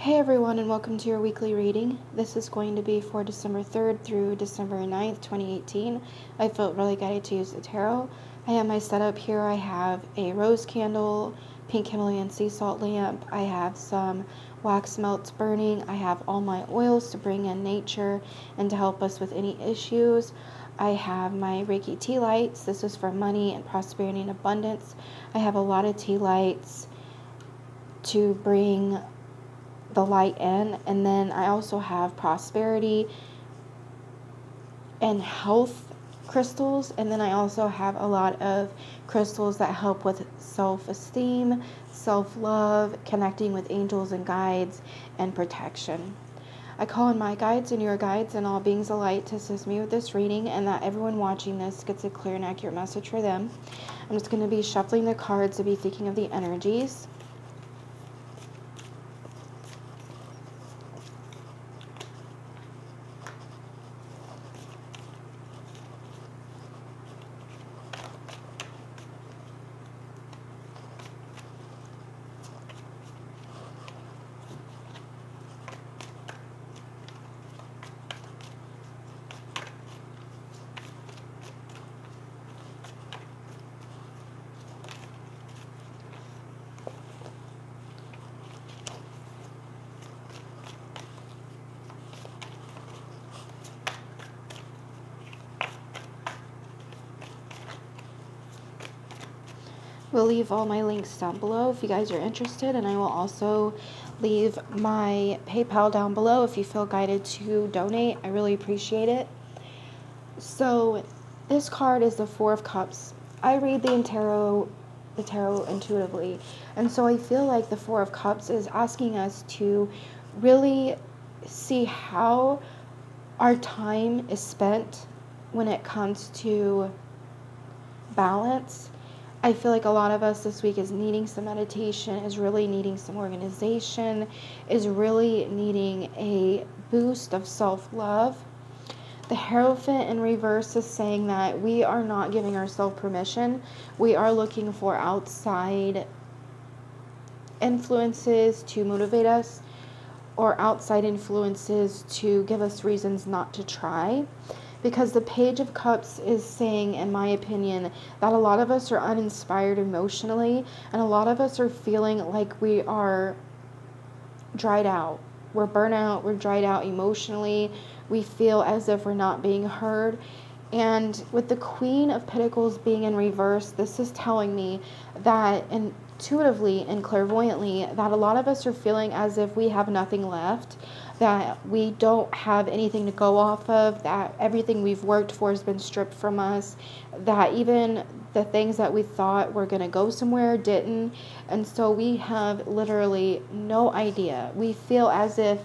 Hey everyone, and welcome to your weekly reading. This is going to be for December 3rd through December 9th, 2018. I felt really guided to use the tarot. I have my setup here. I have a rose candle, pink Himalayan sea salt lamp. I have some wax melts burning. I have all my oils to bring in nature and to help us with any issues. I have my Reiki tea lights. This is for money and prosperity and abundance. I have a lot of tea lights to bring the light in, and then I also have prosperity and health crystals, and then I also have a lot of crystals that help with self-esteem, self-love, connecting with angels and guides, and protection. I call in my guides and your guides and all beings of light to assist me with this reading, and that everyone watching this gets a clear and accurate message for them. I'm just going to be shuffling the cards to be thinking of the energies. We'll leave all my links down below if you guys are interested, and I will also leave my PayPal down below if you feel guided to donate. I really appreciate it. So this card is the Four of Cups. I read the tarot intuitively, and so I feel like the Four of Cups is asking us to really see how our time is spent when it comes to balance. I feel like a lot of us this week is needing some meditation, is really needing some organization, is really needing a boost of self-love. The Hierophant in reverse is saying that we are not giving ourselves permission. We are looking for outside influences to motivate us, or outside influences to give us reasons not to try. Because the Page of Cups is saying, in my opinion, that a lot of us are uninspired emotionally, and a lot of us are feeling like we are dried out. We're burnt out, we're dried out emotionally. We feel as if we're not being heard. And with the Queen of Pentacles being in reverse, this is telling me that intuitively and clairvoyantly that a lot of us are feeling as if we have nothing left, that we don't have anything to go off of, that everything we've worked for has been stripped from us, that even the things that we thought were going to go somewhere didn't. And so we have literally no idea. We feel as if,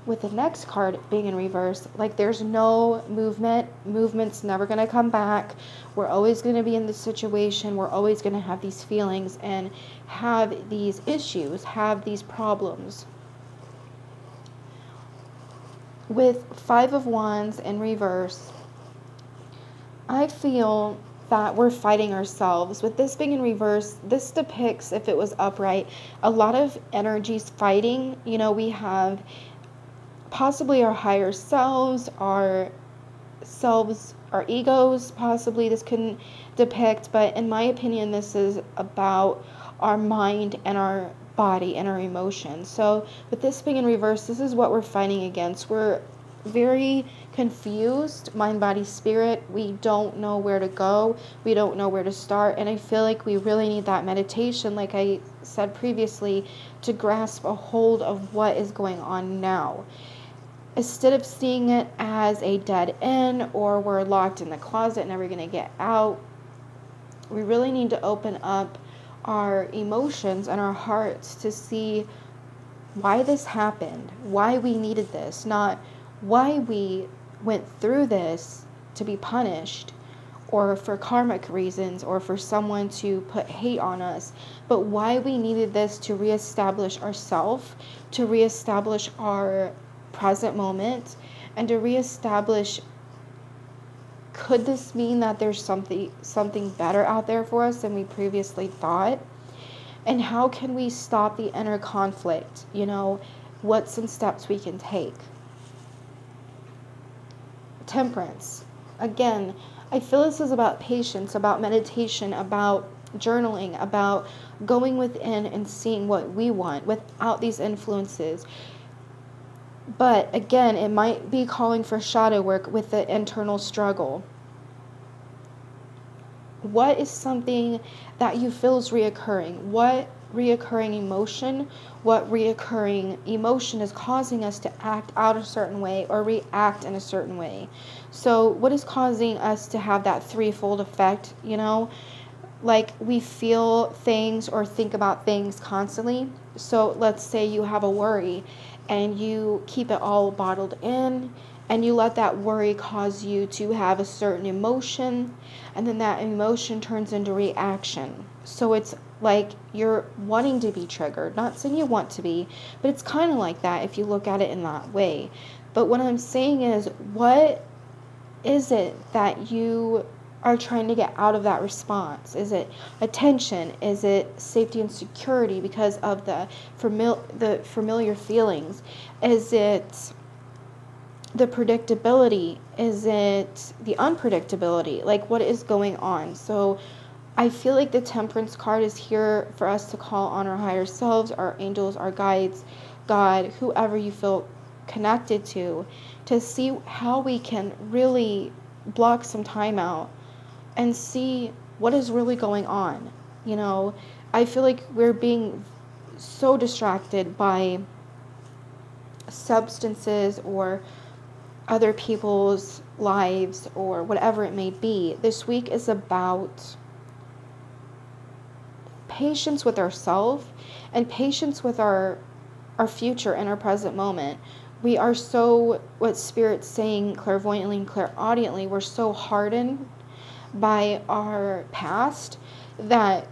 with the next card being in reverse, like there's no movement. Movement's never going to come back. We're always going to be in this situation. We're always going to have these feelings and have these issues, have these problems. With Five of Wands in reverse, I feel that we're fighting ourselves. With this being in reverse, this depicts, if it was upright, a lot of energies fighting. You know, we have possibly our higher selves, our egos, possibly this couldn't depict, but in my opinion, this is about our mind and our body and our emotions. So with this being in reverse, this is what we're fighting against. We're very confused, mind, body, spirit. We don't know where to go. We don't know where to start. And I feel like we really need that meditation, like I said previously, to grasp a hold of what is going on now. Instead of seeing it as a dead end or we're locked in the closet, never going to get out, we really need to open up our emotions and our hearts to see why this happened, why we needed this, not why we went through this to be punished or for karmic reasons or for someone to put hate on us, but why we needed this to reestablish ourselves, to reestablish our present moment, and to reestablish, could this mean that there's something better out there for us than we previously thought? And how can we stop the inner conflict? What's some steps we can take? Temperance. Again, I feel this is about patience, about meditation, about journaling, about going within and seeing what we want without these influences. But again, it might be calling for shadow work with the internal struggle. What is something that you feel is reoccurring? What reoccurring emotion, is causing us to act out a certain way or react in a certain way? So what is causing us to have that threefold effect, like we feel things or think about things constantly. So let's say you have a worry and you keep it all bottled in, and you let that worry cause you to have a certain emotion, and then that emotion turns into reaction. So it's like you're wanting to be triggered. Not saying you want to be, but it's kind of like that if you look at it in that way. But what I'm saying is, what is it that you are trying to get out of that response? Is it attention? Is it safety and security because of the familiar feelings? Is it the predictability? Is it the unpredictability? Like, what is going on? So I feel like the Temperance card is here for us to call on our higher selves, our angels, our guides, God, whoever you feel connected to see how we can really block some time out and see what is really going on. I feel like we're being so distracted by substances or other people's lives or whatever it may be. This week is about patience with ourselves and patience with our future and our present moment. We are so, what Spirit's saying clairvoyantly and clairaudiently, we're so hardened by our past that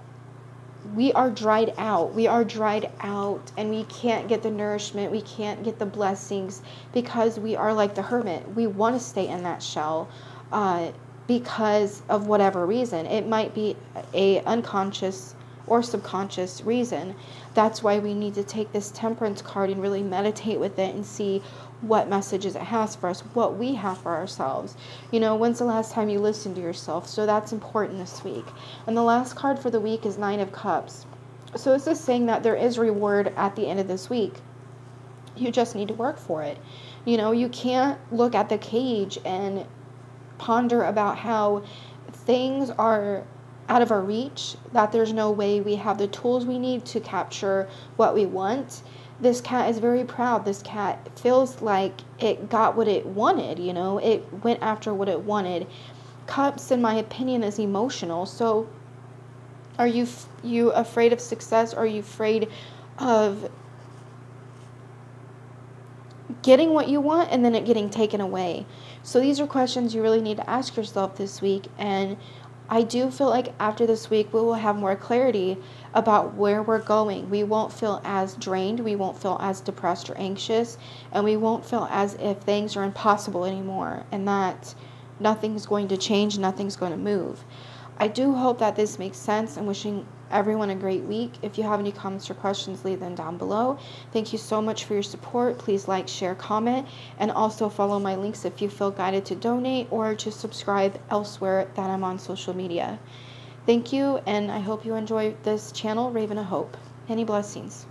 we are dried out. We are dried out and we can't get the nourishment. We can't get the blessings because we are like the hermit. We want to stay in that shell because of whatever reason. It might be a unconscious or subconscious reason. That's why we need to take this Temperance card and really meditate with it and see what messages it has for us, what we have for ourselves. When's the last time you listened to yourself? So that's important this week. And the last card for the week is Nine of Cups. So this is saying that there is reward at the end of this week. You just need to work for it. You can't look at the cage and ponder about how things are out of our reach, that there's no way we have the tools we need to capture what we want. This cat is very proud. This cat feels like it got what it wanted, it went after what it wanted. Cups, in my opinion, is emotional. So are you afraid of success? Are you afraid of getting what you want and then it getting taken away? So these are questions you really need to ask yourself this week. And I do feel like after this week, we will have more clarity about where we're going. We won't feel as drained. We won't feel as depressed or anxious. And we won't feel as if things are impossible anymore and that nothing's going to change, nothing's going to move. I do hope that this makes sense. I'm wishing everyone a great week. If you have any comments or questions, leave them down below. Thank you so much for your support. Please like, share, comment, and also follow my links if you feel guided to donate or to subscribe elsewhere that I'm on social media. Thank you, and I hope you enjoy this channel, Raven of Hope. Many blessings.